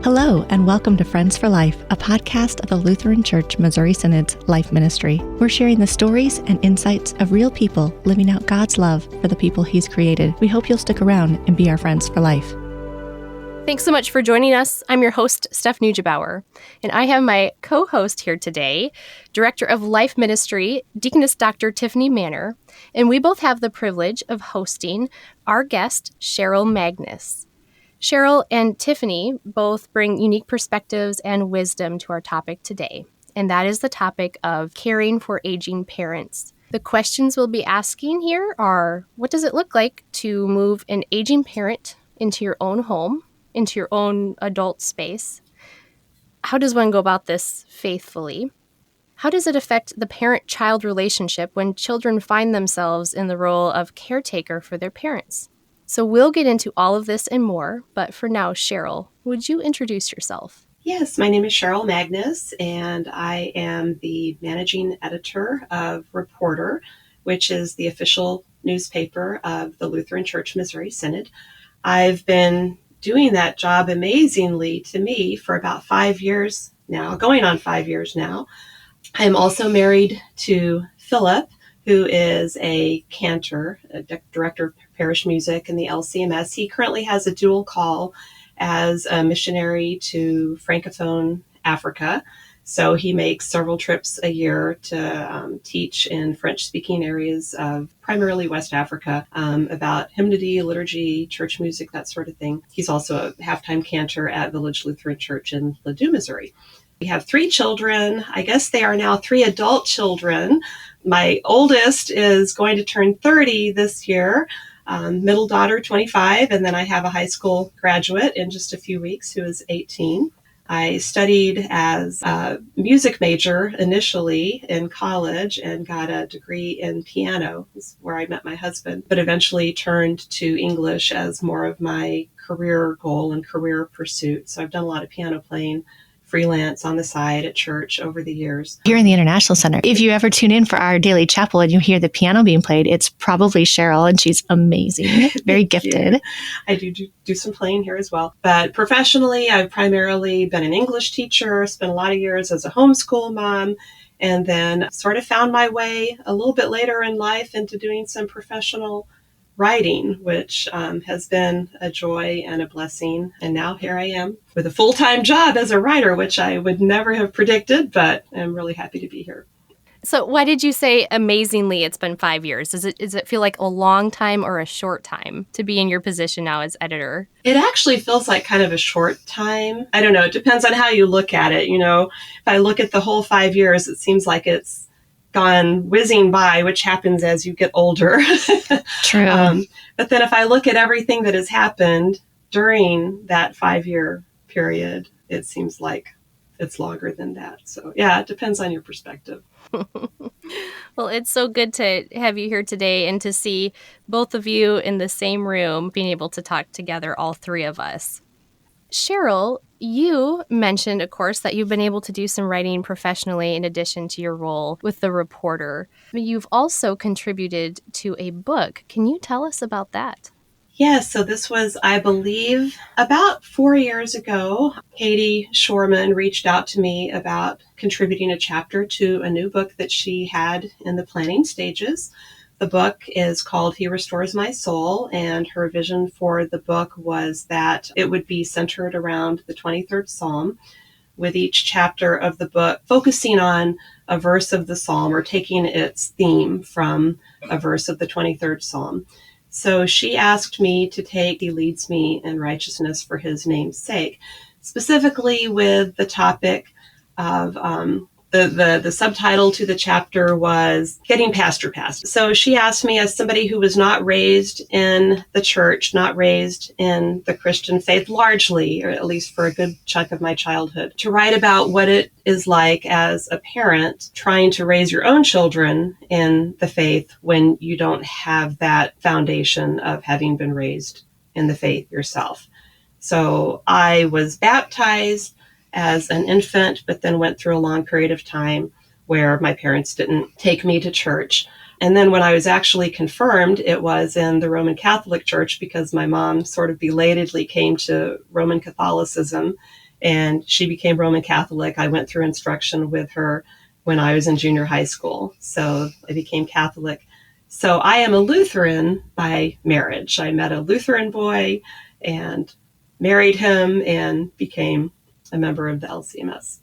Hello, and welcome to Friends for Life, a podcast of the Lutheran Church Missouri Synod's Life Ministry. We're sharing the stories and insights of real people living out God's love for the people He's created. We hope you'll stick around and be our friends for life. Thanks so much for joining us. I'm your host, Steph Nuggebauer, and I have my co-host here today, Director of Life Ministry, Deaconess Dr. Tiffany Manner, and we both have the privilege of hosting our guest, Cheryl Magness. Cheryl and Tiffany both bring unique perspectives and wisdom to our topic today, and that is the topic of caring for aging parents. The questions we'll be asking here are, what does it look like to move an aging parent into your own home, into your own adult space? How does one go about this faithfully? How does it affect the parent-child relationship when children find themselves in the role of caretaker for their parents? So we'll get into all of this and more, but for now, Cheryl, would you introduce yourself? Yes, my name is Cheryl Magness, and I am the managing editor of Reporter, which is the official newspaper of the Lutheran Church Missouri Synod. I've been doing that job amazingly to me for about 5 years now, going on 5 years now. I'm also married to Philip, who is a cantor, a director of parish music in the LCMS. He currently has a dual call as a missionary to Francophone Africa. So he makes several trips a year to teach in French-speaking areas of primarily West Africa about hymnody, liturgy, church music, that sort of thing. He's also a halftime cantor at Village Lutheran Church in Ladue, Missouri. We have 3 children. I guess they are now 3 adult children. My oldest is going to turn 30 this year, middle daughter 25, and then I have a high school graduate in just a few weeks who is 18. I studied as a music major initially in college and got a degree in piano, where I met my husband, but eventually turned to English as more of my career goal and career pursuit. So I've done a lot of piano playing freelance on the side at church over the years. Here in the International Center, if you ever tune in for our daily chapel and you hear the piano being played, it's probably Cheryl, and she's amazing, very gifted. I do some playing here as well. But professionally, I've primarily been an English teacher, spent a lot of years as a homeschool mom, and then sort of found my way a little bit later in life into doing some professional writing, which has been a joy and a blessing. And now here I am with a full-time job as a writer, which I would never have predicted, but I'm really happy to be here. So why did you say amazingly it's been 5 years? Does it feel like a long time or a short time to be in your position now as editor? It actually feels like kind of a short time. I don't know. It depends on how you look at it. You know, if I look at the whole 5 years, it seems like it's gone whizzing by, which happens as you get older. True. But then if I look at everything that has happened during that 5-year period, it seems like it's longer than that. So yeah, it depends on your perspective. Well, it's so good to have you here today and to see both of you in the same room, being able to talk together, all 3 of us. Cheryl, you mentioned, of course, that you've been able to do some writing professionally in addition to your role with the Reporter. You've also contributed to a book. Can you tell us about that? Yes, so this was, I believe, about 4 years ago. Katie Shorman reached out to me about contributing a chapter to a new book that she had in the planning stages. The book is called He Restores My Soul, and her vision for the book was that it would be centered around the 23rd Psalm, with each chapter of the book focusing on a verse of the psalm or taking its theme from a verse of the 23rd Psalm. So she asked me to take He Leads Me in Righteousness for His Name's Sake, specifically with the topic of the subtitle to the chapter was Getting Past Your Past. So she asked me, as somebody who was not raised in the church, not raised in the Christian faith largely, or at least for a good chunk of my childhood, to write about what it is like as a parent trying to raise your own children in the faith when you don't have that foundation of having been raised in the faith yourself. So I was baptized as an infant, but then went through a long period of time where my parents didn't take me to church. And then when I was actually confirmed, it was in the Roman Catholic Church because my mom sort of belatedly came to Roman Catholicism and she became Roman Catholic. I went through instruction with her when I was in junior high school, so I became Catholic. So I am a Lutheran by marriage. I met a Lutheran boy and married him and became a member of the LCMS.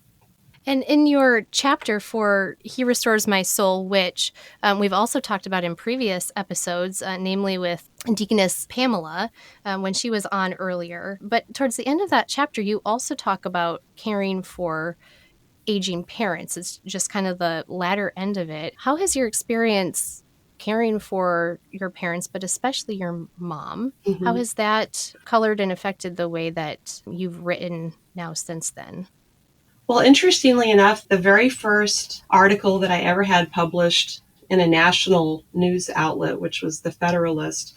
And in your chapter for He Restores My Soul, which we've also talked about in previous episodes, namely with Deaconess Pamela when she was on earlier. But towards the end of that chapter, you also talk about caring for aging parents. It's just kind of the latter end of it. How has your experience caring for your parents, but especially your mom, how has that colored and affected the way that you've written now since then? Well, interestingly enough, the very first article that I ever had published in a national news outlet, which was the Federalist,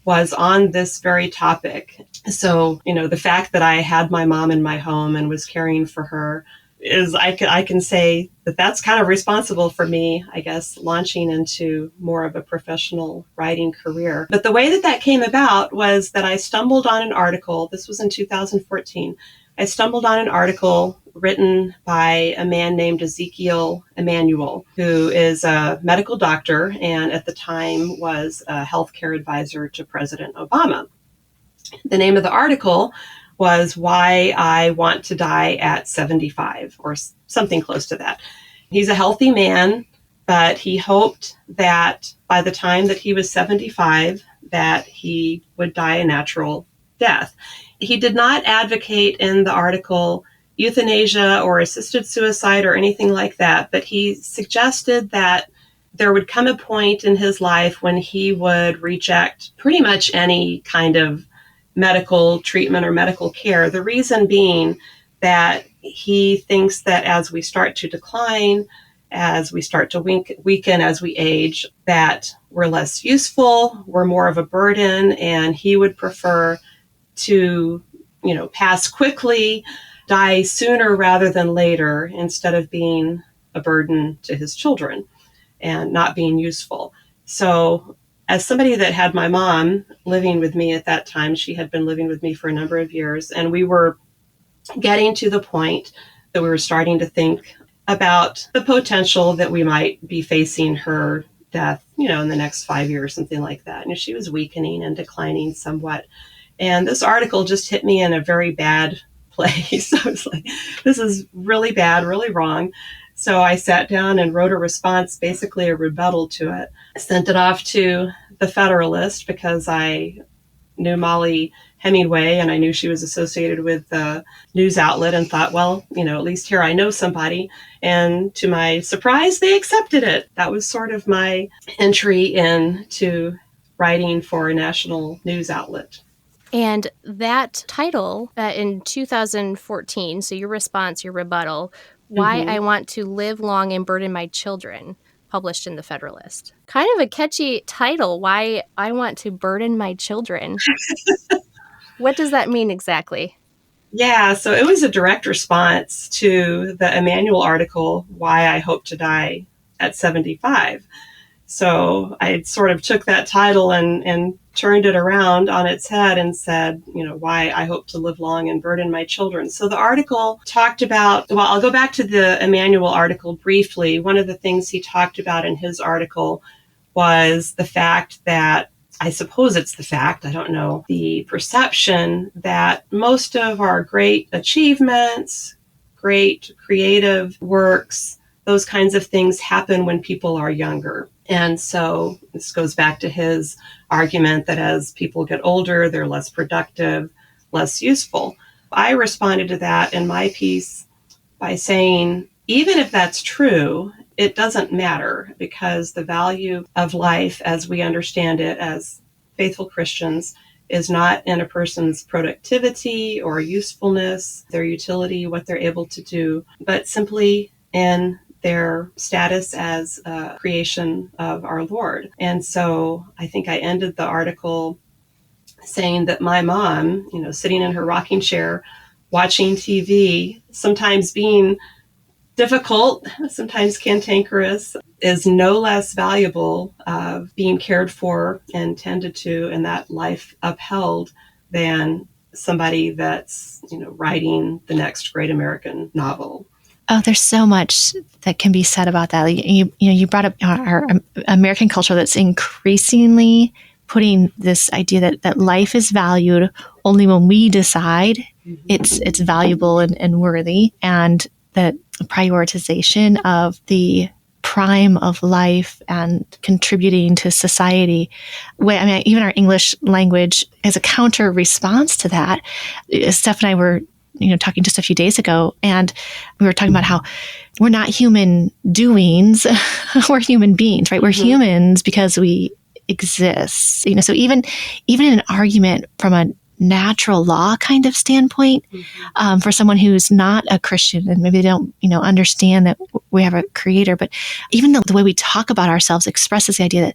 was on this very topic. So, the fact that I had my mom in my home and was caring for her is, I can say that that's kind of responsible for me, I guess, launching into more of a professional writing career. But the way that that came about was that I stumbled on an article. This was in 2014. I stumbled on an article written by a man named Emmanuel, who is a medical doctor and at the time was a healthcare advisor to President Obama. The name of the article was Why I Want to Die at 75, or something close to that. He's a healthy man, but he hoped that by the time that he was 75, that he would die a natural death. He did not advocate in the article euthanasia or assisted suicide or anything like that, but he suggested that there would come a point in his life when he would reject pretty much any kind of medical treatment or medical care. The reason being that he thinks that as we start to decline, as we start to weaken, as we age, that we're less useful, we're more of a burden, and he would prefer to, pass quickly, die sooner rather than later, instead of being a burden to his children and not being useful. So as somebody that had my mom living with me at that time, she had been living with me for a number of years, and we were getting to the point that we were starting to think about the potential that we might be facing her death, in the next 5 years, something like that. And she was weakening and declining somewhat. And this article just hit me in a very bad place. I was like, this is really bad, really wrong. So I sat down and wrote a response, basically a rebuttal to it. I sent it off to the Federalist because I knew Molly Hemingway and I knew she was associated with the news outlet and thought, well, at least here I know somebody. And to my surprise, they accepted it. That was sort of my entry into writing for a national news outlet. And that title in 2014, so your response, your rebuttal, Why I Want to Live Long and Burden My Children, published in the Federalist. Kind of a catchy title, Why I Want to Burden My Children. What does that mean exactly? Yeah, so it was a direct response to the Emmanuel article, Why I Hope to Die at 75. So I sort of took that title and turned it around on its head and said, why I hope to live long and burden my children. So the article talked about, well, I'll go back to the Emmanuel article briefly. One of the things he talked about in his article was the fact that, I suppose it's the fact, I don't know, the perception that most of our great achievements, great creative works, those kinds of things happen when people are younger. And so this goes back to his argument that as people get older, they're less productive, less useful. I responded to that in my piece by saying, even if that's true, it doesn't matter, because the value of life as we understand it as faithful Christians is not in a person's productivity or usefulness, their utility, what they're able to do, but simply in their status as a creation of our Lord. And so I think I ended the article saying that my mom, sitting in her rocking chair, watching TV, sometimes being difficult, sometimes cantankerous, is no less valuable of being cared for and tended to and that life upheld than somebody that's, writing the next great American novel. Oh, there's so much that can be said about that. You brought up our American culture that's increasingly putting this idea that life is valued only when we decide it's valuable and worthy, and that prioritization of the prime of life and contributing to society. Even our English language as a counter response to that. Steph and I were talking just a few days ago, and we were talking about how we're not human doings, we're human beings, right? We're humans because we exist. So even in an argument from a natural law kind of standpoint, for someone who's not a Christian and maybe they don't, understand that we have a creator, but even the way we talk about ourselves expresses the idea that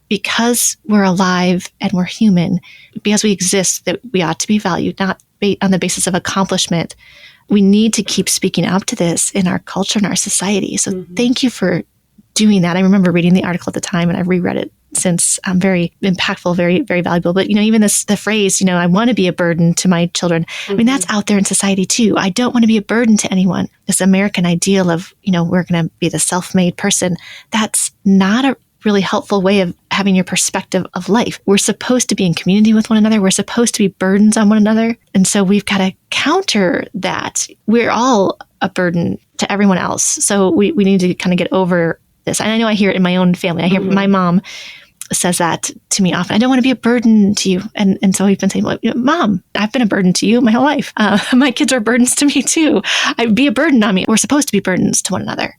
because we're alive and we're human, because we exist, that we ought to be valued, not on the basis of accomplishment. We need to keep speaking up to this in our culture and our society. So thank you for doing that. I remember reading the article at the time, and I've reread it since. Very impactful, very, very valuable. But, even the phrase, I want to be a burden to my children. That's out there in society too. I don't want to be a burden to anyone. This American ideal of, we're going to be the self-made person. That's not a really helpful way of having your perspective of life. We're supposed to be in community with one another. We're supposed to be burdens on one another. And so we've got to counter that. We're all a burden to everyone else. So we need to kind of get over this. And I know I hear it in my own family. I hear my mom says that to me often. I don't want to be a burden to you. And so we've been saying, well, Mom, I've been a burden to you my whole life. My kids are burdens to me too. I'd be a burden on me. We're supposed to be burdens to one another.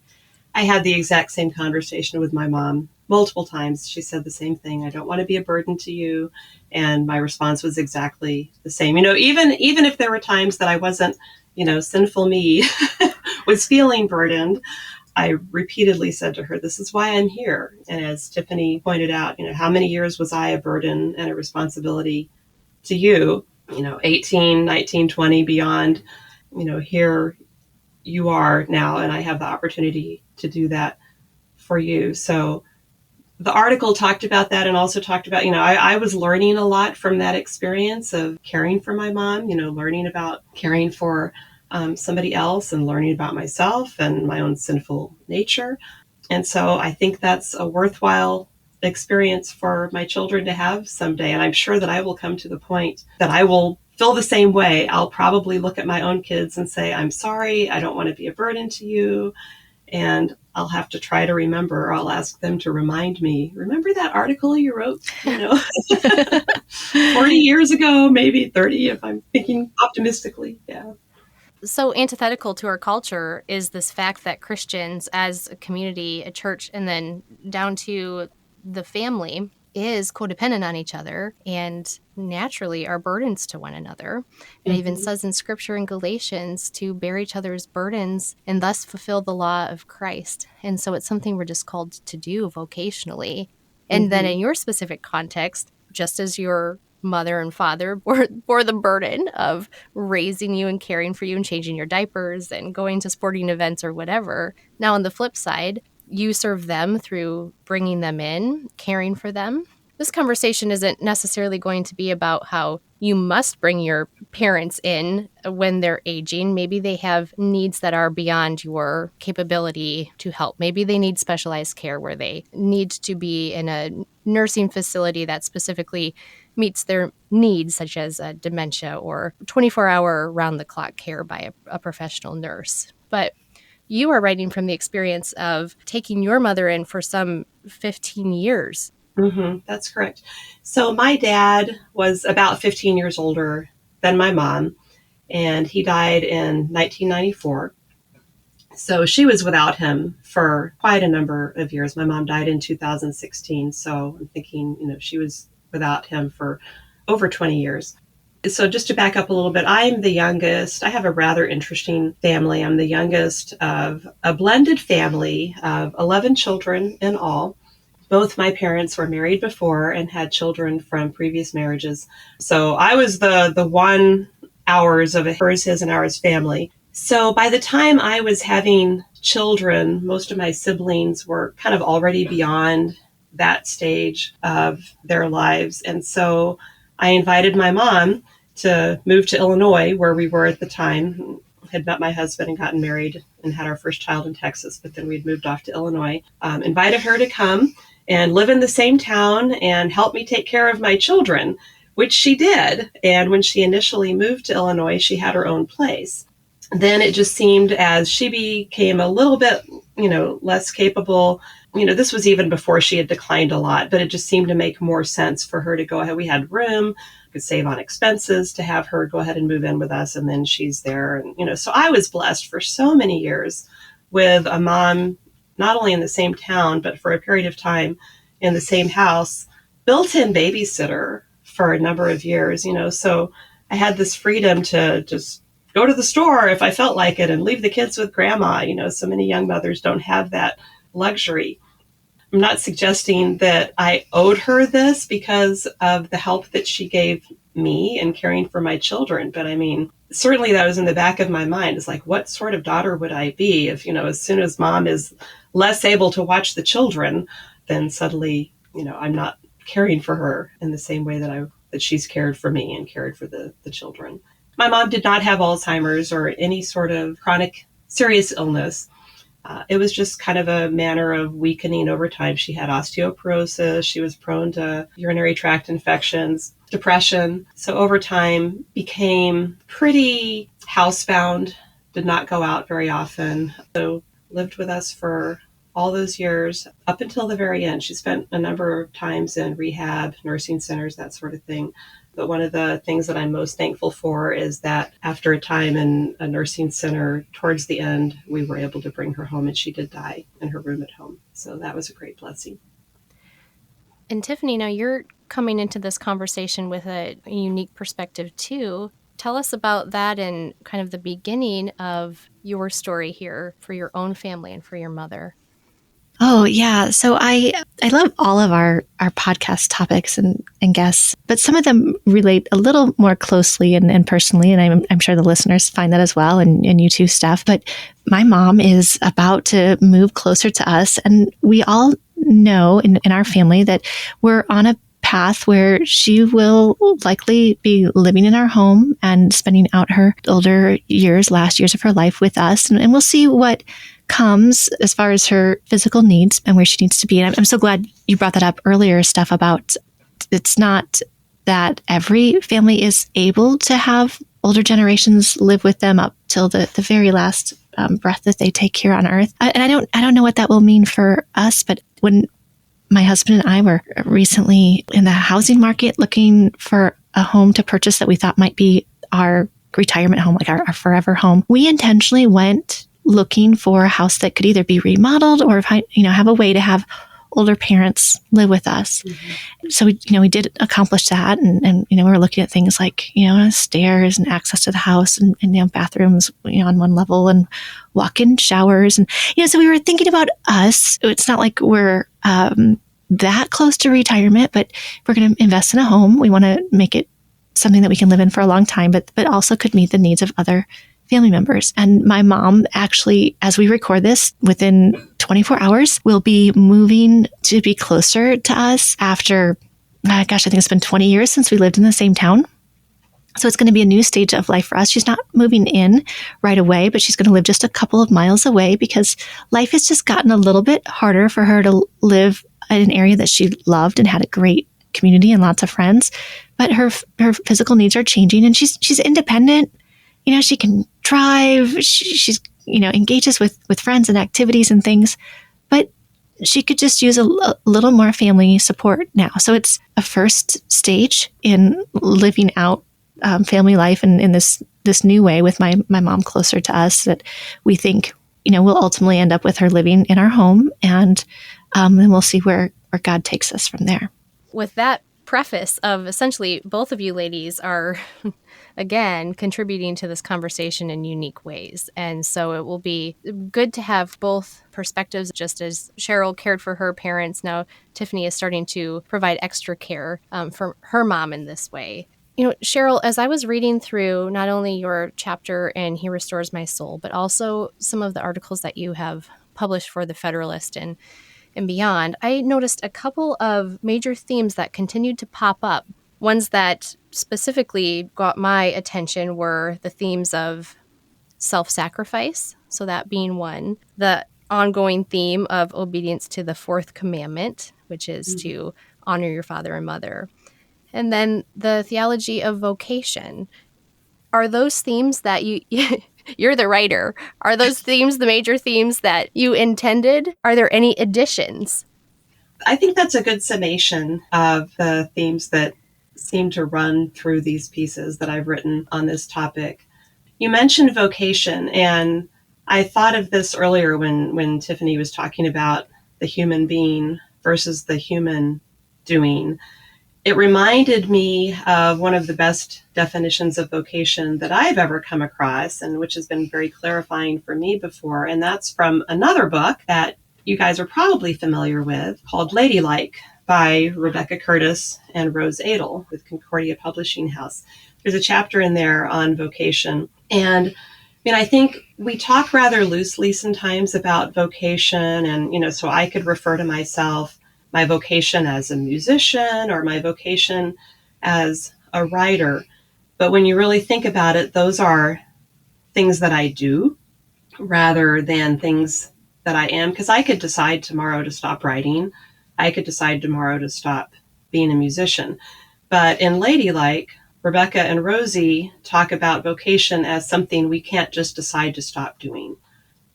I had the exact same conversation with my mom multiple times. She said the same thing. I don't want to be a burden to you. And my response was exactly the same. Even if there were times that I wasn't, sinful me was feeling burdened, I repeatedly said to her, this is why I'm here. And as Tiffany pointed out, how many years was I a burden and a responsibility to you? 18, 19, 20, beyond, here you are now, and I have the opportunity to do that for you. So the article talked about that, and also talked about, I was learning a lot from that experience of caring for my mom, learning about caring for somebody else and learning about myself and my own sinful nature. And so I think that's a worthwhile experience for my children to have someday. And I'm sure that I will come to the point that I will feel the same way. I'll probably look at my own kids and say, I'm sorry, I don't want to be a burden to you. And I'll have to try to remember, or I'll ask them to remind me, remember that article you wrote, 40 years ago, maybe 30, if I'm thinking optimistically. Yeah. So antithetical to our culture is this fact that Christians as a community, a church, and then down to the family is codependent on each other and naturally are burdens to one another. It even says in Scripture in Galatians to bear each other's burdens and thus fulfill the law of Christ. And so it's something we're just called to do vocationally. And then in your specific context, just as your mother and father bore the burden of raising you and caring for you and changing your diapers and going to sporting events or whatever. Now, on the flip side, you serve them through bringing them in, caring for them. This conversation isn't necessarily going to be about how you must bring your parents in when they're aging. Maybe they have needs that are beyond your capability to help. Maybe they need specialized care where they need to be in a nursing facility that specifically meets their needs, such as dementia or 24-hour round-the-clock care by a professional nurse. But you are writing from the experience of taking your mother in for some 15 years. That's correct. So my dad was about 15 years older than my mom, and he died in 1994. So she was without him for quite a number of years. My mom died in 2016. So I'm thinking, she was without him for over 20 years. So just to back up a little bit, I'm the youngest. I have a rather interesting family. I'm the youngest of a blended family of 11 children in all. Both my parents were married before and had children from previous marriages. So I was the one ours of hers, his, and ours family. So by the time I was having children, most of my siblings were kind of already beyond that stage of their lives. And so I invited my mom to move to Illinois, where we were at the time. Had met my husband and gotten married and had our first child in Texas, but then we'd moved off to Illinois. Invited her to come and live in the same town and help me take care of my children, which she did. And when she initially moved to Illinois, she had her own place. Then it just seemed as she became a little bit, less capable. This was even before she had declined a lot, but it just seemed to make more sense for her to go ahead. We had room, could save on expenses to have her go ahead and move in with us. And then she's there. And, so I was blessed for so many years with a mom, not only in the same town, but for a period of time in the same house, built-in babysitter for a number of years, so I had this freedom to just go to the store if I felt like it and leave the kids with grandma. So many young mothers don't have that luxury. I'm not suggesting that I owed her this because of the help that she gave me in caring for my children. But certainly that was in the back of my mind. It's like, what sort of daughter would I be if, as soon as mom is less able to watch the children, then suddenly, I'm not caring for her in the same way that she's cared for me and cared for the children. My mom did not have Alzheimer's or any sort of chronic serious illness. It was just kind of a manner of weakening over time. She had osteoporosis. She was prone to urinary tract infections, depression. So over time became pretty housebound, did not go out very often. So lived with us for all those years up until the very end. She spent a number of times in rehab, nursing centers, that sort of thing. But one of the things that I'm most thankful for is that after a time in a nursing center, towards the end, we were able to bring her home, and she did die in her room at home. So that was a great blessing. And Tiffany, now you're coming into this conversation with a unique perspective too. Tell us about that and kind of the beginning of your story here for your own family and for your mother. Oh, yeah. So I love all of our podcast topics and guests, but some of them relate a little more closely and personally, and I'm sure the listeners find that as well, and you too, Steph. But my mom is about to move closer to us, and we all know in our family that we're on a path where she will likely be living in our home and spending out her older years, last years of her life with us, and we'll see what comes as far as her physical needs and where she needs to be. And I'm so glad you brought that up earlier, Steph, about it's not that every family is able to have older generations live with them up till the very last breath that they take here on earth. And I don't know what that will mean for us, but when my husband and I were recently in the housing market looking for a home to purchase that we thought might be our retirement home, like our forever home, we intentionally went looking for a house that could either be remodeled or have a way to have older parents live with us. Mm-hmm. So we did accomplish that, and we were looking at things like stairs and access to the house and bathrooms on one level and walk-in showers, and so we were thinking about us. It's not like we're that close to retirement, but we're going to invest in a home. We want to make it something that we can live in for a long time, but also could meet the needs of other family members. And my mom actually, as we record this, within 24 hours, will be moving to be closer to us after, I think it's been 20 years since we lived in the same town. So it's going to be a new stage of life for us. She's not moving in right away, but she's going to live just a couple of miles away because life has just gotten a little bit harder for her to live in an area that she loved and had a great community and lots of friends. But her physical needs are changing, and she's independent. She can drive, she's, engages with friends and activities and things, but she could just use a little more family support now. So it's a first stage in living out family life and in this new way with my mom closer to us that we think, we'll ultimately end up with her living in our home, and then we'll see where God takes us from there. With that preface of essentially both of you ladies are again contributing to this conversation in unique ways, and so it will be good to have both perspectives. Just as Cheryl cared for her parents, now Tiffany is starting to provide extra care for her mom in this way. Cheryl, as I was reading through not only your chapter in He Restores My Soul, but also some of the articles that you have published for the Federalist and beyond, I noticed a couple of major themes that continued to pop up Ones that specifically got my attention were the themes of self-sacrifice, so that being one, the ongoing theme of obedience to the Fourth Commandment, which is to honor your father and mother, and then the theology of vocation. Are those themes that you're the writer, are those themes the major themes that you intended? Are there any additions? I think that's a good summation of the themes that seem to run through these pieces that I've written on this topic. You mentioned vocation, and I thought of this earlier when Tiffany was talking about the human being versus the human doing. It reminded me of one of the best definitions of vocation that I've ever come across, and which has been very clarifying for me before, and that's from another book that you guys are probably familiar with called LadyLike by Rebecca Curtis and Rose Adel with Concordia Publishing House. There's a chapter in there on vocation. And I think we talk rather loosely sometimes about vocation, and, so I could refer to myself, my vocation as a musician or my vocation as a writer. But when you really think about it, those are things that I do rather than things that I am, because I could decide tomorrow to stop writing. I could decide tomorrow to stop being a musician. But in LadyLike, Rebecca and Rosie talk about vocation as something we can't just decide to stop doing.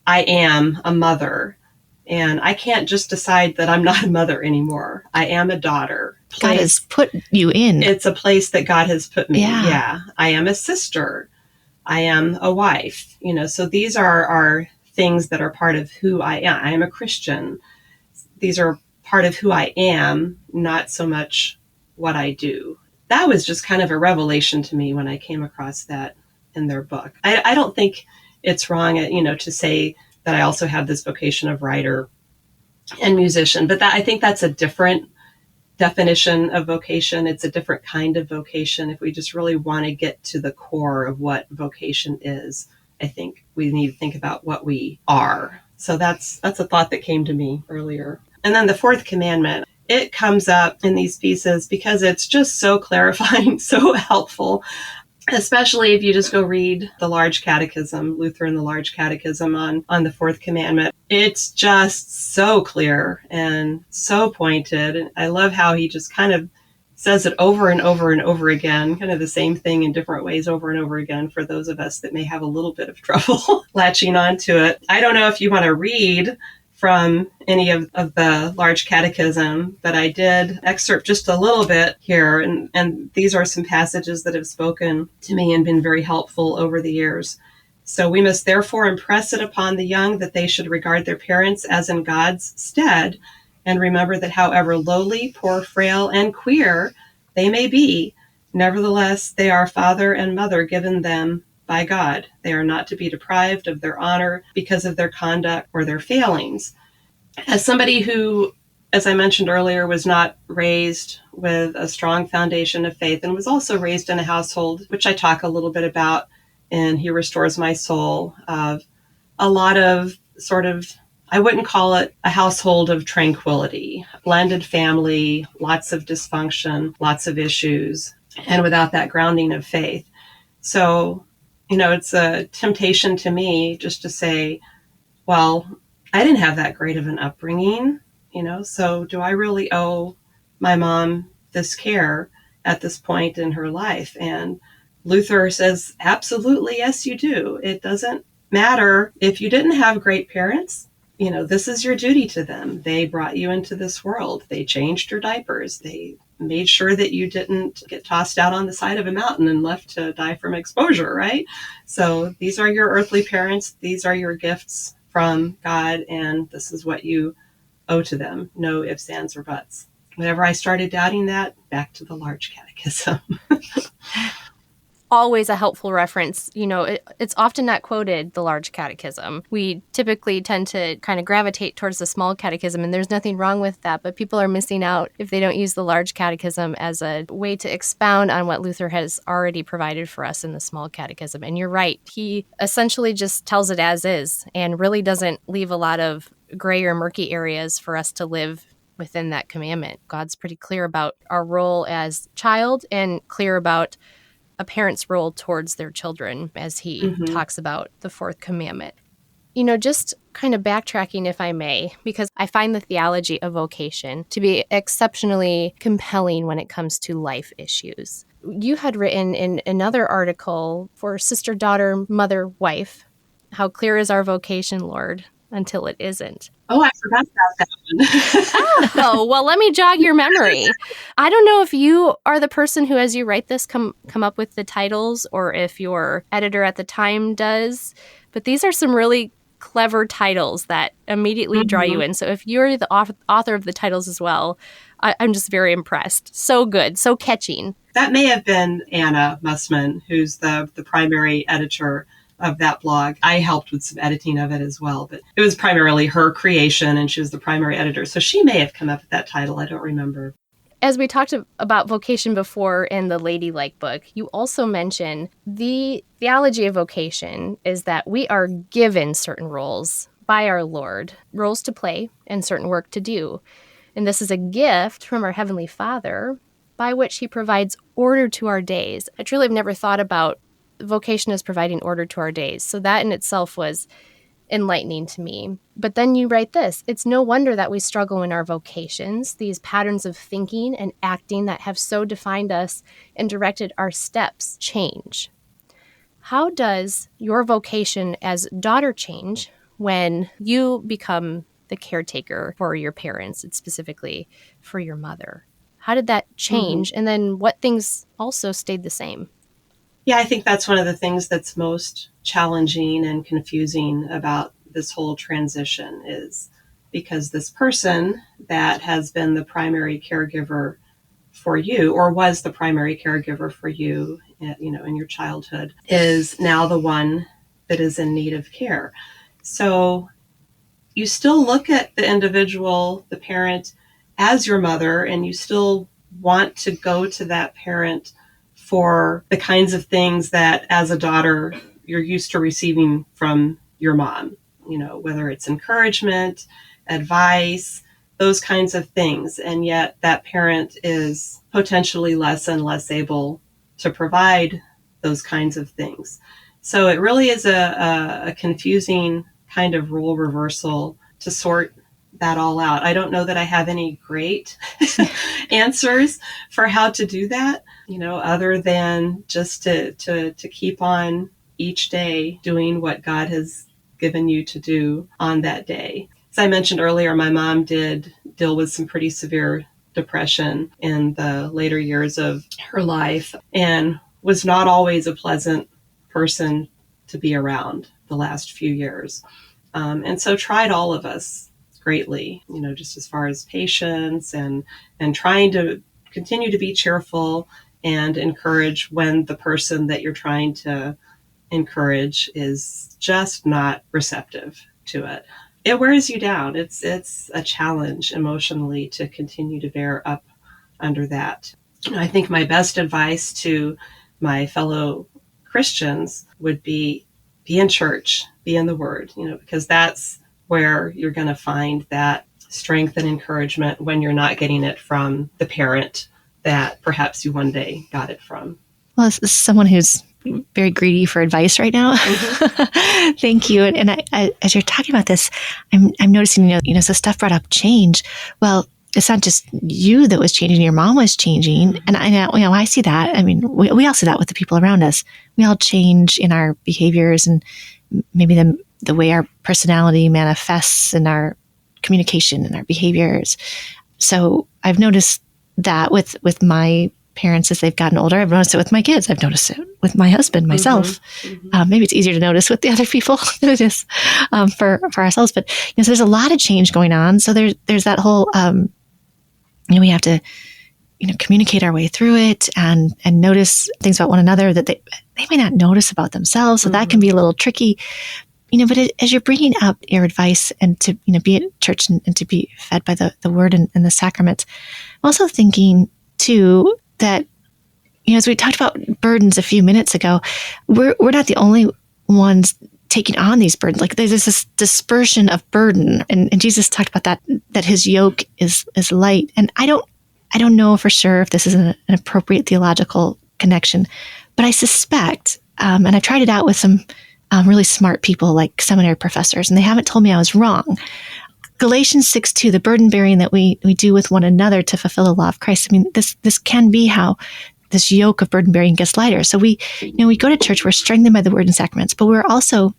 I am a mother, and I can't just decide that I'm not a mother anymore. I am a daughter. God has put you in. It's a place that God has put me. Yeah. I am a sister. I am a wife. So these are things that are part of who I am. I am a Christian. These are part of who I am, not so much what I do. That was just kind of a revelation to me when I came across that in their book. I don't think it's wrong, to say that I also have this vocation of writer and musician, but I think that's a different definition of vocation. It's a different kind of vocation. If we just really want to get to the core of what vocation is, I think we need to think about what we are. So that's a thought that came to me earlier. And then the Fourth Commandment, it comes up in these pieces because it's just so clarifying, so helpful, especially if you just go read the Large Catechism, Lutheran, the Large Catechism on the Fourth Commandment. It's just so clear and so pointed. And I love how he just kind of says it over and over and over again, kind of the same thing in different ways over and over again for those of us that may have a little bit of trouble latching onto it. I don't know if you want to read from any of the Large Catechism, but I did excerpt just a little bit here. And these are some passages that have spoken to me and been very helpful over the years. So we must therefore impress it upon the young that they should regard their parents as in God's stead, and remember that however lowly, poor, frail, and queer they may be, nevertheless they are father and mother given them by God. They are not to be deprived of their honor because of their conduct or their failings. As somebody who, as I mentioned earlier, was not raised with a strong foundation of faith and was also raised in a household, which I talk a little bit about in He Restores My Soul, of a lot of sort of, I wouldn't call it a household of tranquility, blended family, lots of dysfunction, lots of issues, and without that grounding of faith. So, it's a temptation to me just to say, well, I didn't have that great of an upbringing, so do I really owe my mom this care at this point in her life? And Luther says, absolutely, yes, you do. It doesn't matter if you didn't have great parents. This is your duty to them. They brought you into this world. They changed your diapers. They made sure that you didn't get tossed out on the side of a mountain and left to die from exposure, right? So these are your earthly parents. These are your gifts from God, and this is what you owe to them. No ifs, ands, or buts. Whenever I started doubting that, back to the Large Catechism. Always a helpful reference. It's often not quoted, the Large Catechism. We typically tend to kind of gravitate towards the Small Catechism, and there's nothing wrong with that, but people are missing out if they don't use the Large Catechism as a way to expound on what Luther has already provided for us in the Small Catechism. And you're right, he essentially just tells it as is and really doesn't leave a lot of gray or murky areas for us to live within that commandment. God's pretty clear about our role as child and clear about a parent's role towards their children as he talks about the Fourth Commandment. Just kind of backtracking, if I may, because I find the theology of vocation to be exceptionally compelling when it comes to life issues. You had written in another article for sister, daughter, mother, wife, how clear is our vocation, Lord, until it isn't. Oh, I forgot about that one. Oh, well, let me jog your memory. I don't know if you are the person who, as you write this, come up with the titles, or if your editor at the time does, but these are some really clever titles that immediately draw you in. So if you're the author of the titles as well, I'm just very impressed. So good, so catching. That may have been Anna Mussman, who's the primary editor of that blog. I helped with some editing of it as well, but it was primarily her creation and she was the primary editor. So she may have come up with that title. I don't remember. As we talked about vocation before in the LadyLike book, you also mention the theology of vocation is that we are given certain roles by our Lord, roles to play and certain work to do. And this is a gift from our Heavenly Father by which he provides order to our days. I truly have never thought about vocation as providing order to our days. So that in itself was enlightening to me. But then you write this: it's no wonder that we struggle in our vocations, these patterns of thinking and acting that have so defined us and directed our steps change. How does your vocation as daughter change when you become the caretaker for your parents, and specifically for your mother? How did that change? And then what things also stayed the same? Yeah, I think that's one of the things that's most challenging and confusing about this whole transition, is because this person that has been the primary caregiver for you, or was the primary caregiver for you, in your childhood, is now the one that is in need of care. So you still look at the individual, the parent, as your mother, and you still want to go to that parent for the kinds of things that as a daughter you're used to receiving from your mom, whether it's encouragement, advice, those kinds of things. And yet that parent is potentially less and less able to provide those kinds of things. So it really is a confusing kind of role reversal to sort that all out. I don't know that I have any great answers for how to do that, other than just to keep on each day doing what God has given you to do on that day. As I mentioned earlier, my mom did deal with some pretty severe depression in the later years of her life and was not always a pleasant person to be around the last few years. And so tried all of us greatly, just as far as patience and trying to continue to be cheerful and encourage when the person that you're trying to encourage is just not receptive to it. It wears you down. It's a challenge emotionally to continue to bear up under that. I think my best advice to my fellow Christians would be in church, be in the Word, because that's where you're going to find that strength and encouragement when you're not getting it from the parent that perhaps you one day got it from. Well, as someone who's very greedy for advice right now, thank you. And I, as you're talking about this, I'm noticing, so Steph brought up change. Well, it's not just you that was changing, your mom was changing. And I see that. I mean, we all see that with the people around us. We all change in our behaviors and maybe the way our personality manifests in our communication and our behaviors. So I've noticed that with my parents as they've gotten older. I've noticed it with my kids. I've noticed it with my husband, myself. Maybe it's easier to notice with the other people than it is for ourselves. But so there's a lot of change going on. So there's that whole we have to communicate our way through it and notice things about one another that they may not notice about themselves. So that can be a little tricky. But as you're bringing up your advice and to be at church and to be fed by the Word and the sacraments, I'm also thinking too that as we talked about burdens a few minutes ago, we're not the only ones taking on these burdens. Like there's this dispersion of burden. And Jesus talked about that his yoke is light. And I don't know for sure if this is an appropriate theological connection, but I suspect, and I've tried it out with some really smart people like seminary professors, and they haven't told me I was wrong. Galatians 6:2, the burden bearing that we do with one another to fulfill the law of Christ. I mean, this can be how this yoke of burden bearing gets lighter. So we go to church, we're strengthened by the word and sacraments, but we're also,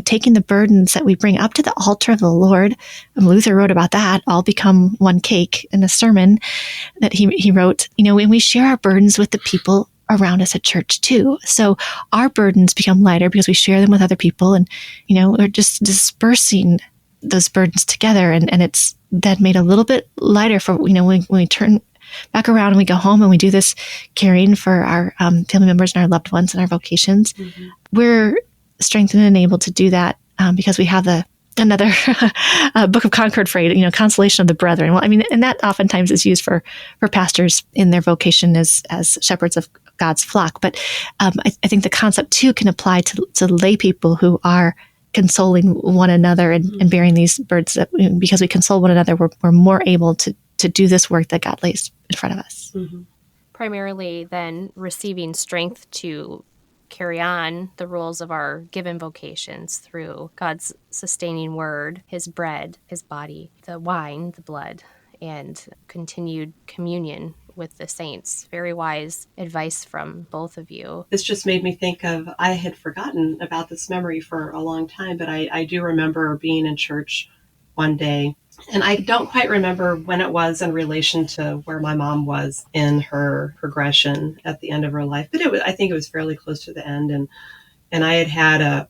taking the burdens that we bring up to the altar of the Lord. And Luther wrote about that, all become one cake, in a sermon that he wrote, and we share our burdens with the people around us at church too. So our burdens become lighter because we share them with other people, and, we're just dispersing those burdens together. And it's that made a little bit lighter for, when we turn back around and we go home and we do this caring for our family members and our loved ones and our vocations. Mm-hmm. We're strengthened and able to do that because we have another Book of Concord phrase, consolation of the brethren. Well, I mean, and that oftentimes is used for pastors in their vocation as shepherds of God's flock. But I think the concept too can apply to lay people who are consoling one another and bearing these burdens. Because we console one another, we're more able to do this work that God lays in front of us. Mm-hmm. Primarily then receiving strength to carry on the roles of our given vocations through God's sustaining word, his bread, his body, the wine, the blood, and continued communion with the saints. Very wise advice from both of you. This just made me think of, I had forgotten about this memory for a long time, but I do remember being in church one day, and I don't quite remember when it was in relation to where my mom was in her progression at the end of her life, but I think it was fairly close to the end, and I had a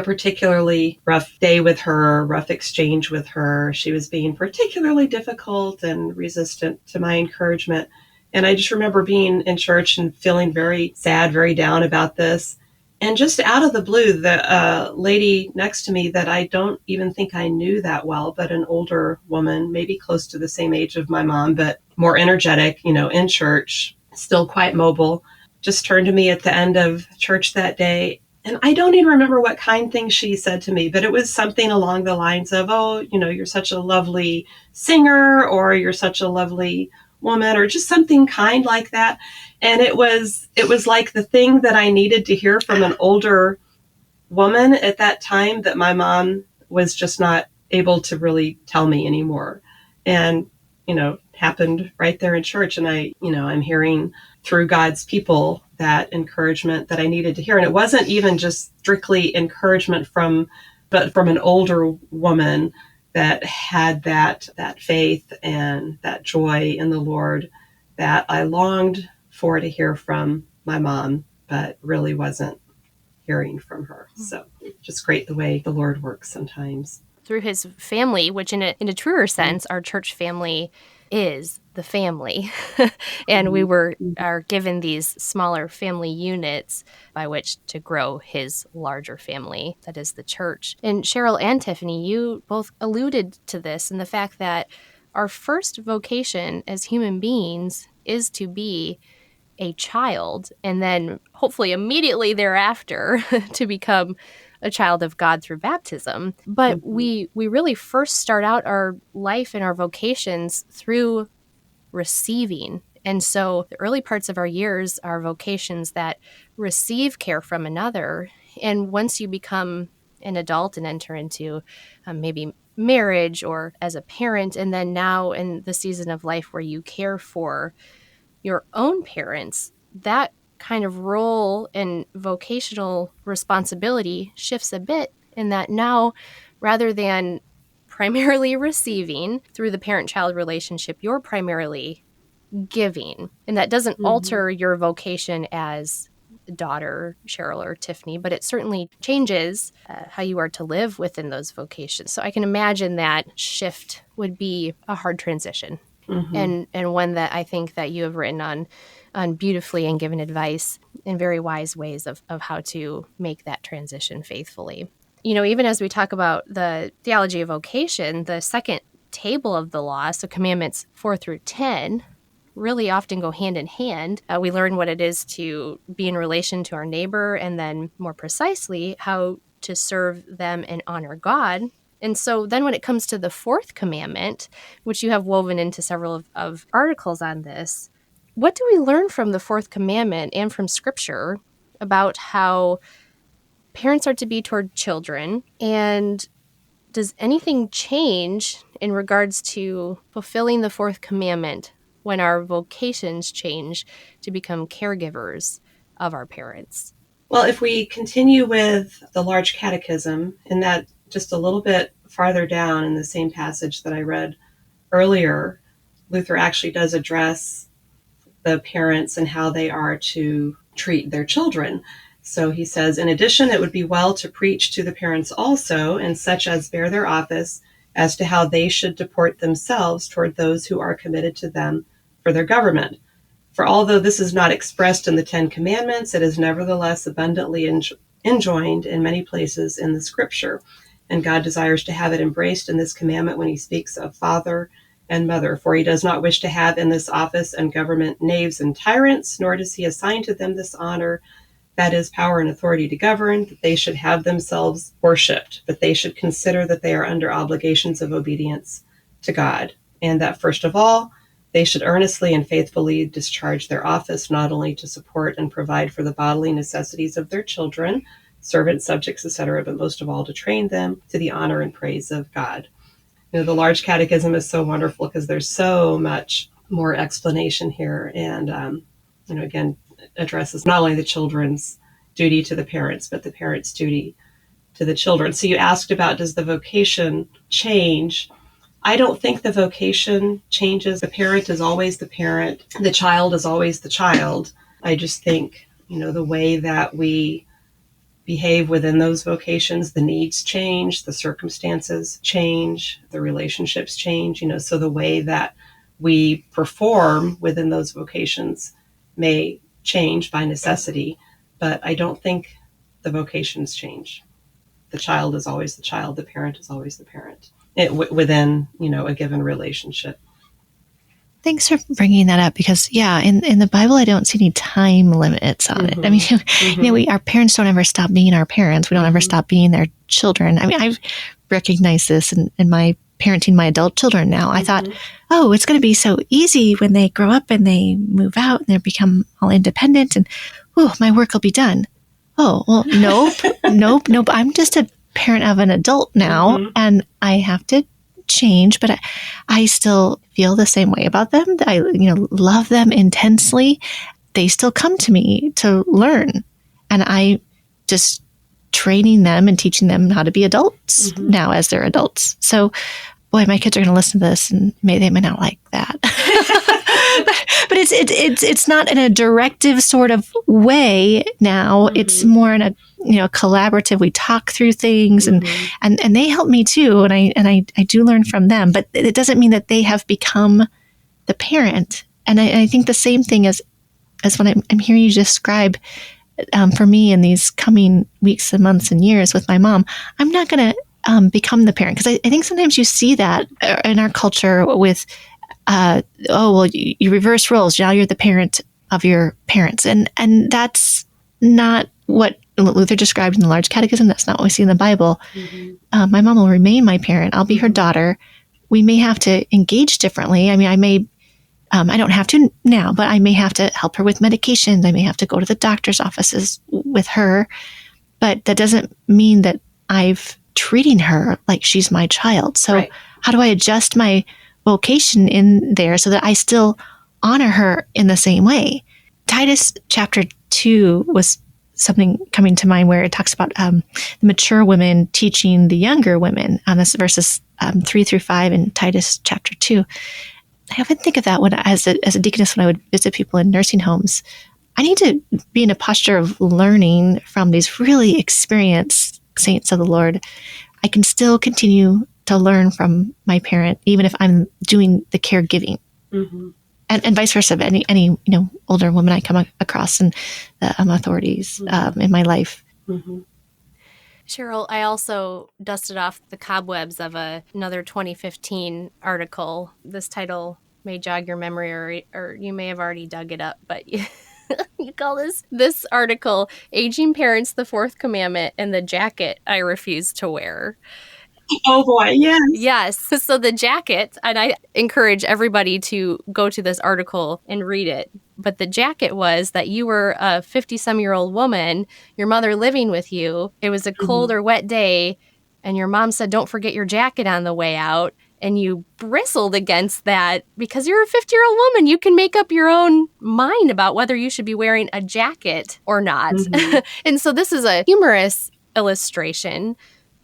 particularly rough day with her, rough exchange with her. She was being particularly difficult and resistant to my encouragement. And I just remember being in church and feeling very sad, very down about this. And just out of the blue, the lady next to me that I don't even think I knew that well, but an older woman, maybe close to the same age of my mom, but more energetic, in church, still quite mobile, just turned to me at the end of church that day. And I don't even remember what kind thing she said to me, but it was something along the lines of, oh, you're such a lovely singer, or you're such a lovely woman, or just something kind like that. And it was like the thing that I needed to hear from an older woman at that time that my mom was just not able to really tell me anymore. And, happened right there in church. And I'm hearing through God's people that encouragement that I needed to hear. And it wasn't even just strictly encouragement but from an older woman that had that faith and that joy in the Lord that I longed for to hear from my mom, but really wasn't hearing from her. So just great the way the Lord works sometimes. Through his family, which in a truer sense, our church family is the family. And we are given these smaller family units by which to grow his larger family, that is the church. And Cheryl and Tiffany, you both alluded to this in the fact that our first vocation as human beings is to be a child, and then hopefully immediately thereafter to become a child of God through baptism. But we really first start out our life and our vocations through receiving. And so the early parts of our years are vocations that receive care from another. And once you become an adult and enter into maybe marriage or as a parent, and then now in the season of life where you care for your own parents, that kind of role and vocational responsibility shifts a bit in that now, rather than primarily receiving through the parent-child relationship, you're primarily giving. And that doesn't alter your vocation as daughter, Cheryl or Tiffany, but it certainly changes how you are to live within those vocations. So I can imagine that shift would be a hard transition. And one that I think that you have written on beautifully and given advice in very wise ways of how to make that transition faithfully. Even as we talk about the theology of vocation, the second table of the law, so commandments 4 through 10, really often go hand in hand. We learn what it is to be in relation to our neighbor, and then more precisely, how to serve them and honor God. And so then when it comes to the Fourth Commandment, which you have woven into several of articles on this, what do we learn from the Fourth Commandment and from Scripture about how parents are to be toward children? And does anything change in regards to fulfilling the Fourth Commandment when our vocations change to become caregivers of our parents? Well, if we continue with the large catechism, and that just a little bit farther down in the same passage that I read earlier, Luther actually does address the parents and how they are to treat their children. So he says, in addition, it would be well to preach to the parents also, and such as bear their office, as to how they should deport themselves toward those who are committed to them for their government. For although this is not expressed in the Ten Commandments, it is nevertheless abundantly enjoined in many places in the Scripture, and God desires to have it embraced in this commandment when he speaks of father and mother. For he does not wish to have in this office and government knaves and tyrants, nor does he assign to them this honor, that is, power and authority to govern, that they should have themselves worshipped, but they should consider that they are under obligations of obedience to God, and that first of all, they should earnestly and faithfully discharge their office, not only to support and provide for the bodily necessities of their children, servants, subjects, etc., but most of all to train them to the honor and praise of God. You know, the large catechism is so wonderful because there's so much more explanation here, and again, addresses not only the children's duty to the parents, but the parents' duty to the children. So you asked about, does the vocation change? I don't think the vocation changes. The parent is always the parent. The child is always the child. I just think, the way that we behave within those vocations, the needs change, the circumstances change, the relationships change, so the way that we perform within those vocations may change by necessity, but I don't think the vocations change. The child is always the child. The parent is always the parent within, a given relationship. Thanks for bringing that up because, in the Bible, I don't see any time limits on it. I mean, our parents don't ever stop being our parents. We don't ever stop being their children. I mean, I've recognized this in my parenting my adult children now. I thought, it's going to be so easy when they grow up and they move out and they become all independent and, my work will be done. Oh, well, nope. I'm just a parent of an adult now and I have to change, but I still feel the same way about them. I, love them intensely. They still come to me to learn, and I just training them and teaching them how to be adults now as they're adults. So, boy, my kids are going to listen to this, and they may not like that. but it's not in a directive sort of way now. It's more in a collaborative. We talk through things, and they help me too, and I do learn from them. But it doesn't mean that they have become the parent. And I think the same thing as when I'm hearing you describe. For me in these coming weeks and months and years with my mom, I'm not going to become the parent, because I think sometimes you see that in our culture with, you reverse roles. Now you're the parent of your parents. And that's not what Luther described in the Large Catechism. That's not what we see in the Bible. My mom will remain my parent. I'll be her daughter. We may have to engage differently. I mean, I don't have to now, but I may have to help her with medications. I may have to go to the doctor's offices with her, but that doesn't mean that I've treating her like she's my child. So how do I adjust my vocation in there so that I still honor her in the same way? Titus chapter 2 was something coming to mind where it talks about the mature women teaching the younger women on this verses 3-5 in Titus chapter 2. I often think of that when, as a deaconess, when I would visit people in nursing homes. I need to be in a posture of learning from these really experienced saints of the Lord. I can still continue to learn from my parent, even if I'm doing the caregiving, and vice versa. Any older woman I come across and the authorities in my life. Cheryl, I also dusted off the cobwebs of another 2015 article. This title may jog your memory, or you may have already dug it up, but You call this article, Aging Parents, the Fourth Commandment, and the Jacket I Refuse to Wear. Oh boy, yes. Yes. So the jacket, and I encourage everybody to go to this article and read it. But the jacket was that you were a 50-some-year-old woman, your mother living with you. It was a cold or wet day, and your mom said, don't forget your jacket on the way out. And you bristled against that because you're a 50-year-old woman. You can make up your own mind about whether you should be wearing a jacket or not. And so this is a humorous illustration.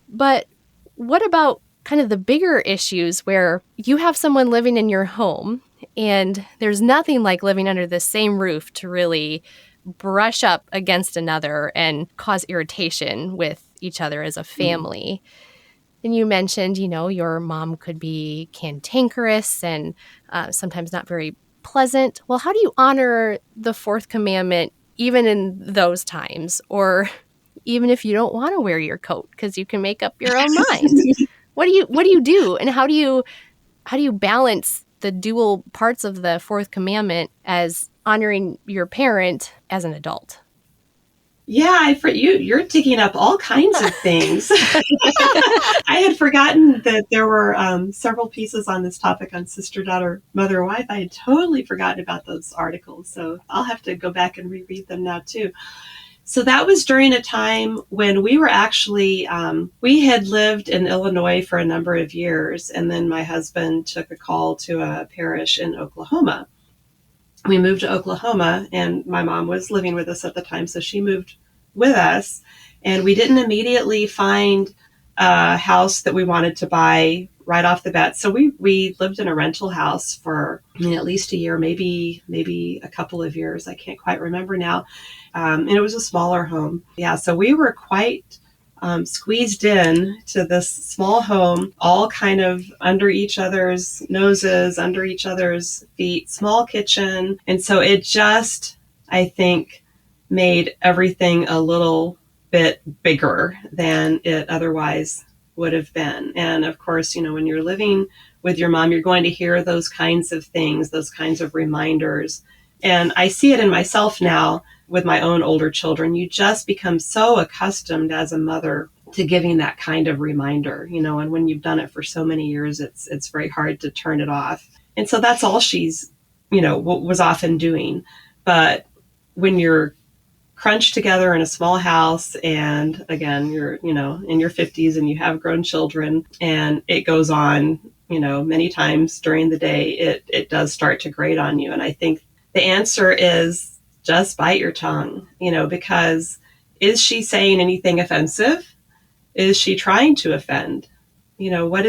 But what about kind of the bigger issues where you have someone living in your home and there's nothing like living under the same roof to really brush up against another and cause irritation with each other as a family? And you mentioned, your mom could be cantankerous and sometimes not very pleasant. Well, how do you honor the Fourth Commandment even in those times? Or even if you don't want to wear your coat because you can make up your own mind? What do you do? And how do you balance the dual parts of the Fourth Commandment as honoring your parent as an adult? Yeah, you're digging up all kinds of things. I had forgotten that there were several pieces on this topic on sister, daughter, mother, wife. I had totally forgotten about those articles. So I'll have to go back and reread them now too. So that was during a time when we were actually, we had lived in Illinois for a number of years. And then my husband took a call to a parish in Oklahoma. We moved to Oklahoma, and my mom was living with us at the time, so she moved with us. And we didn't immediately find a house that we wanted to buy right off the bat. So we lived in a rental house for at least a year, maybe a couple of years. I can't quite remember now. And it was a smaller home. Yeah, so we were quite squeezed in to this small home, all kind of under each other's noses, under each other's feet, small kitchen. And so it just, I think, made everything a little bit bigger than it otherwise would have been. And of course, when you're living with your mom, you're going to hear those kinds of things, those kinds of reminders. And I see it in myself now with my own older children. You just become so accustomed as a mother to giving that kind of reminder, and when you've done it for so many years, it's very hard to turn it off. And so that's all she's, was often doing. But when you're crunched together in a small house, and again, you're, in your 50s and you have grown children, and it goes on, many times during the day, it does start to grate on you. And I think the answer is just bite your tongue, because is she saying anything offensive? Is she trying to offend?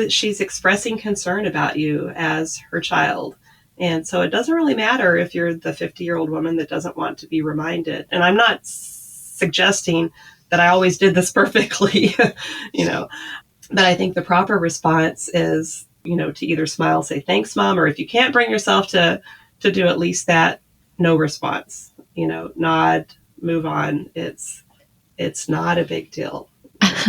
She's expressing concern about you as her child. And so it doesn't really matter if you're the 50-year-old woman that doesn't want to be reminded. And I'm not suggesting that I always did this perfectly, but I think the proper response is, to either smile, say, thanks, Mom, or if you can't bring yourself to do at least that, no response, nod, move on. It's not a big deal.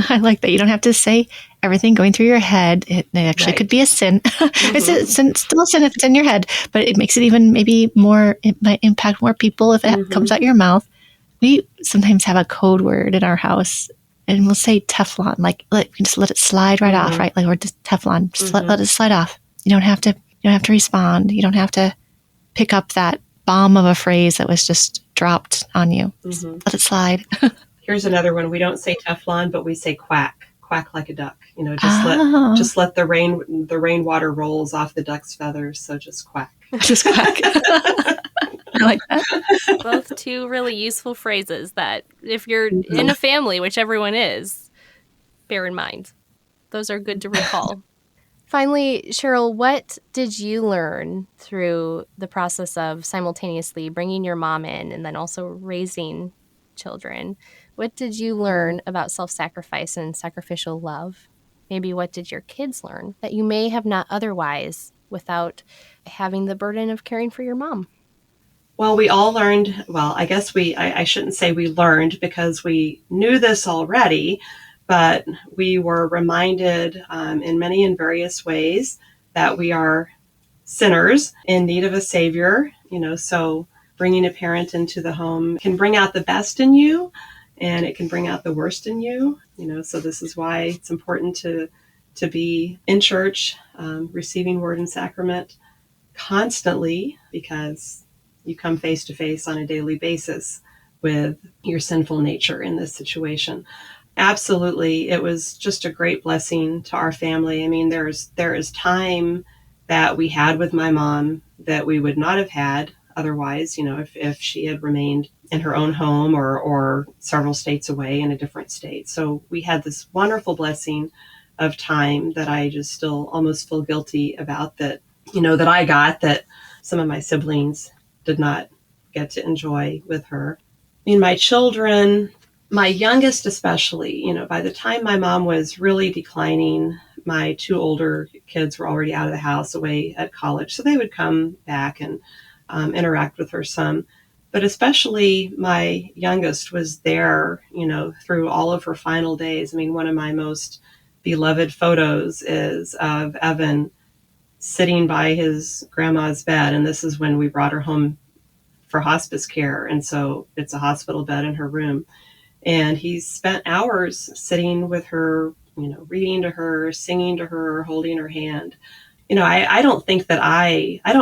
I like that. You don't have to say everything going through your head. It actually could be a sin. It's still a sin if it's in your head, but it makes it even maybe more, it might impact more people if it comes out your mouth. We sometimes have a code word in our house, and we'll say Teflon, like just let it slide right off, right? Like, or just Teflon, just let it slide off. You don't have to respond. You don't have to pick up that bomb of a phrase that was just dropped on you. Let it slide. Here's another one. We don't say Teflon, but we say quack like a duck. Just let the rainwater rolls off the duck's feathers. So just quack. Just quack. I like that. Both two really useful phrases that if you're in a family, which everyone is, bear in mind. Those are good to recall. Finally, Cheryl, what did you learn through the process of simultaneously bringing your mom in and then also raising children? What did you learn about self-sacrifice and sacrificial love? Maybe what did your kids learn that you may have not otherwise without having the burden of caring for your mom? Well, we all learned, I guess I shouldn't say we learned because we knew this already, but we were reminded in many and various ways that we are sinners in need of a Savior, so bringing a parent into the home can bring out the best in you, and it can bring out the worst in you. So this is why it's important to be in church, receiving word and sacrament constantly, because you come face to face on a daily basis with your sinful nature in this situation. Absolutely. It was just a great blessing to our family. I mean, there is time that we had with my mom that we would not have had otherwise, if she had remained in her own home or several states away in a different state. So we had this wonderful blessing of time that I just still almost feel guilty about, that I got, that some of my siblings did not get to enjoy with her. I mean, my children, my youngest especially, by the time my mom was really declining, my two older kids were already out of the house, away at college. So they would come back and interact with her some. But especially my youngest was there, through all of her final days. I mean, one of my most beloved photos is of Evan sitting by his grandma's bed. And this is when we brought her home for hospice care. And so it's a hospital bed in her room. And he spent hours sitting with her, reading to her, singing to her, holding her hand. I don't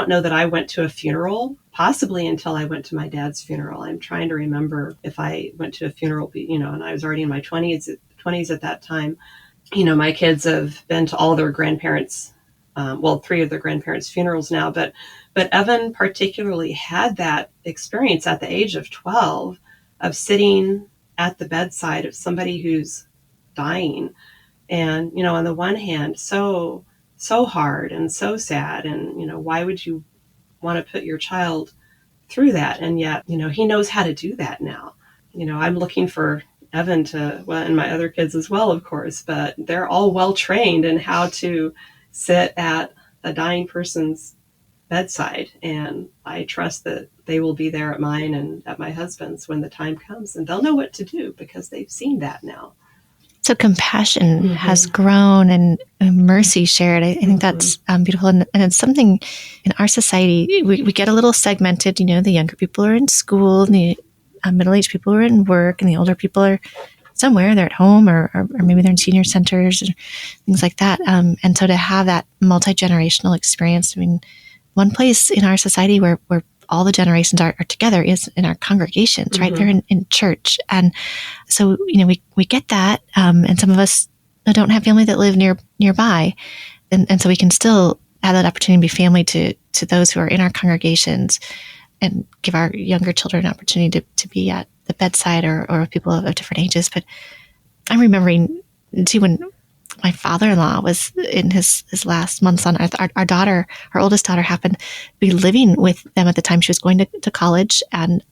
know that I went to a funeral, possibly until I went to my dad's funeral. I'm trying to remember if I went to a funeral, and I was already in my 20s at that time. My kids have been to all their grandparents', 3 of their grandparents' funerals now, but Evan particularly had that experience at the age of 12 of sitting at the bedside of somebody who's dying. And, on the one hand, so hard and so sad. And, why would you want to put your child through that? And yet, he knows how to do that now. I'm looking for Evan and my other kids as well, of course, but they're all well trained in how to sit at a dying person's bedside. And I trust that they will be there at mine and at my husband's when the time comes, and they'll know what to do because they've seen that now. So compassion has grown and mercy shared. I think that's beautiful. And it's something in our society, we get a little segmented. The younger people are in school, and the middle-aged people are in work, and the older people are somewhere. They're at home or maybe they're in senior centers or things like that. And so to have that multi-generational experience, I mean, one place in our society where all the generations are together is in our congregations, right? They're in church. And so, we get that. And some of us don't have family that live nearby. And so we can still have that opportunity to be family to those who are in our congregations, and give our younger children an opportunity to be at the bedside or people of different ages. But I'm remembering too, when my father-in-law was in his last months on earth, our daughter, our oldest daughter, happened to be living with them at the time. She was going to college, and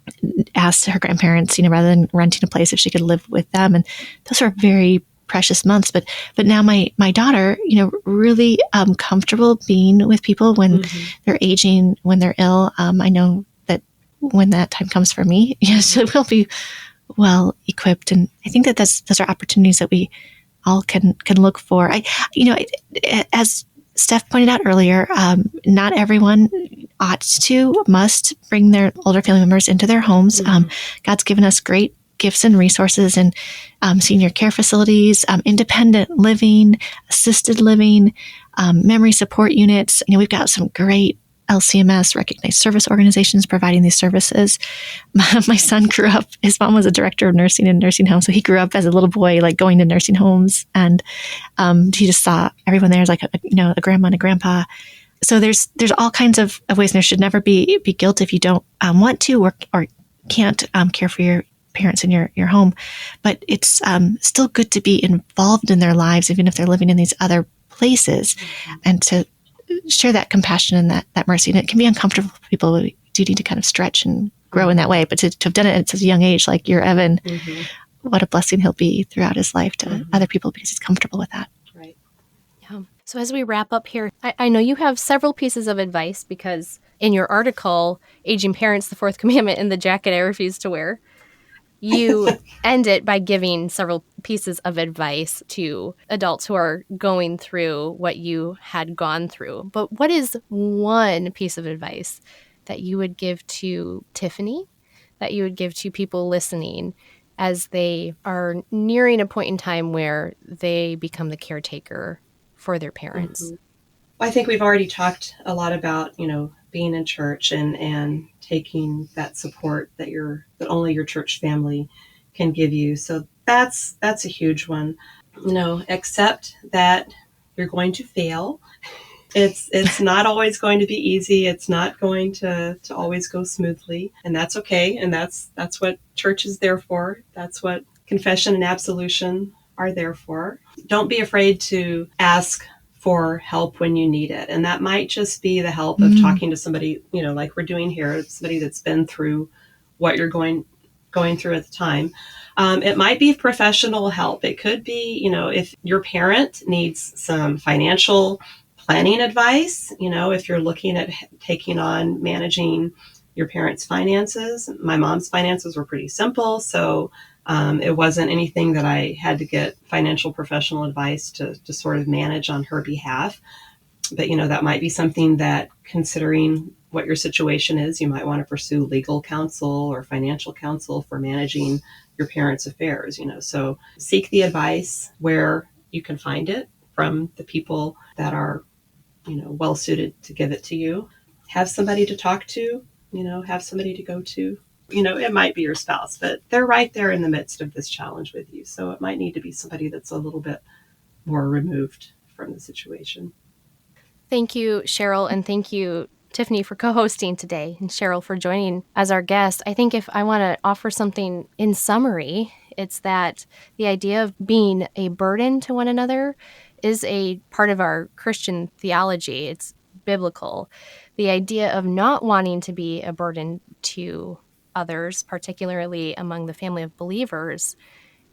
asked her grandparents, rather than renting a place, if she could live with them. And those were very precious months. But now my daughter, really comfortable being with people when they're aging, when they're ill. I know that when that time comes for me, she will be well equipped. And I think that those are opportunities that we all can look for. As Steph pointed out earlier, not everyone must bring their older family members into their homes. God's given us great gifts and resources in senior care facilities, independent living, assisted living, memory support units. We've got some great LCMS recognized service organizations providing these services. My son grew up, his mom was a director of nursing in nursing homes. So he grew up as a little boy, like going to nursing homes, and he just saw everyone there as like a grandma and a grandpa. So there's all kinds of ways, and there should never be guilt if you don't want to or can't care for your parents in your home. But it's still good to be involved in their lives, even if they're living in these other places, and to share that compassion and that mercy. And it can be uncomfortable for people. We do need to kind of stretch and grow in that way. But to have done it at such a young age, like your Evan, what a blessing he'll be throughout his life to other people, because he's comfortable with that. Right. Yeah. So as we wrap up here, I know you have several pieces of advice, because in your article, Aging Parents, the Fourth Commandment, and the Jacket I Refuse to Wear, you end it by giving several pieces of advice to adults who are going through what you had gone through. But what is one piece of advice that you would give to Tiffany, that you would give to people listening as they are nearing a point in time where they become the caretaker for their parents? Mm-hmm. Well, I think we've already talked a lot about, being in church and taking that support that only your church family can give you. So that's a huge one. Accept that you're going to fail. It's not always going to be easy. It's not going to always go smoothly, and that's okay. And that's what church is there for. That's what confession and absolution are there for. Don't be afraid to ask for help when you need it. And that might just be the help of talking to somebody, like we're doing here, somebody that's been through what you're going through at the time. It might be professional help. It could be, if your parent needs some financial planning advice, if you're looking at taking on managing your parents' finances. My mom's finances were pretty simple, so it wasn't anything that I had to get financial professional advice to sort of manage on her behalf. But, that might be something that, considering what your situation is, you might want to pursue legal counsel or financial counsel for managing your parents' affairs, So seek the advice where you can find it from the people that are, well suited to give it to you. Have somebody to talk to, have somebody to go to. It might be your spouse, but they're right there in the midst of this challenge with you. So it might need to be somebody that's a little bit more removed from the situation. Thank you, Cheryl, and thank you, Tiffany, for co-hosting today, and Cheryl for joining as our guest. I think if I want to offer something in summary, it's that the idea of being a burden to one another is a part of our Christian theology. It's biblical. The idea of not wanting to be a burden to others, particularly among the family of believers,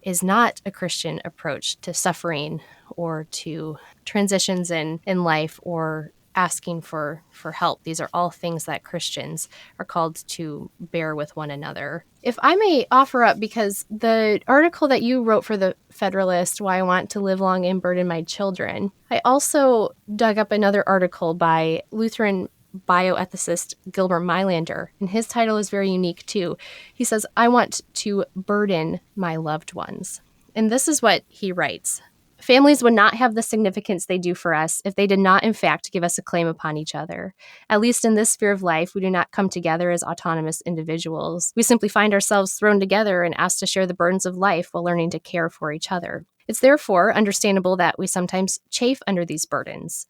is not a Christian approach to suffering or to transitions in life or asking for help. These are all things that Christians are called to bear with one another. If I may offer up, because the article that you wrote for the Federalist, Why I Want to Live Long and Burden My Children, I also dug up another article by Lutheran bioethicist Gilbert Meilander, and his title is very unique too. He says, I want to burden my loved ones. And this is what he writes. Families would not have the significance they do for us if they did not, in fact, give us a claim upon each other. At least in this sphere of life, we do not come together as autonomous individuals. We simply find ourselves thrown together and asked to share the burdens of life while learning to care for each other. It's therefore understandable that we sometimes chafe under these burdens.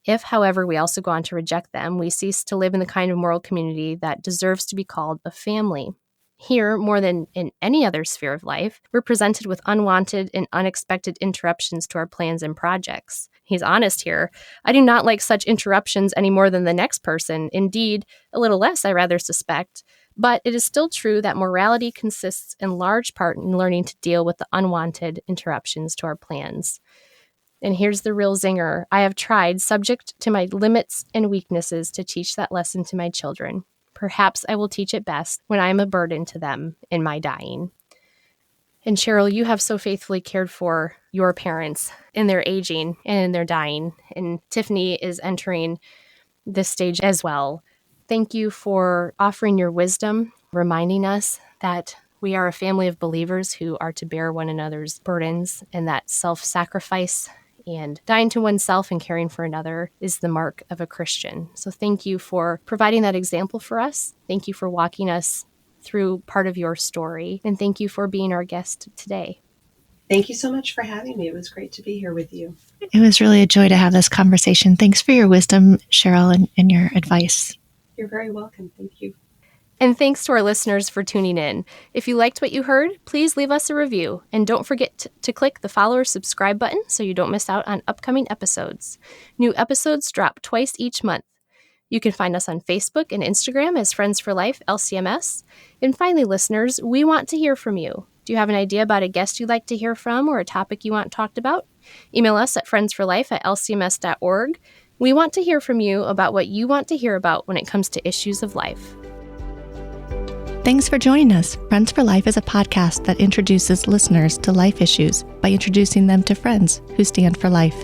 If, however, we also go on to reject them, we cease to live in the kind of moral community that deserves to be called a family. Here, more than in any other sphere of life, we're presented with unwanted and unexpected interruptions to our plans and projects. He's honest here. I do not like such interruptions any more than the next person. Indeed, a little less, I rather suspect. But it is still true that morality consists in large part in learning to deal with the unwanted interruptions to our plans. And here's the real zinger. I have tried, subject to my limits and weaknesses, to teach that lesson to my children. Perhaps I will teach it best when I am a burden to them in my dying. And Cheryl, you have so faithfully cared for your parents in their aging and in their dying. And Tiffany is entering this stage as well. Thank you for offering your wisdom, reminding us that we are a family of believers who are to bear one another's burdens, and that self-sacrifice and dying to oneself and caring for another is the mark of a Christian. So thank you for providing that example for us. Thank you for walking us through part of your story. And thank you for being our guest today. Thank you so much for having me. It was great to be here with you. It was really a joy to have this conversation. Thanks for your wisdom, Cheryl, and your advice. You're very welcome. Thank you. And thanks to our listeners for tuning in. If you liked what you heard, please leave us a review. And don't forget to click the follow or subscribe button so you don't miss out on upcoming episodes. New episodes drop twice each month. You can find us on Facebook and Instagram as Friends for Life, LCMS. And finally, listeners, we want to hear from you. Do you have an idea about a guest you'd like to hear from or a topic you want talked about? Email us at friendsforlife@lcms.org. We want to hear from you about what you want to hear about when it comes to issues of life. Thanks for joining us. Friends for Life is a podcast that introduces listeners to life issues by introducing them to friends who stand for life.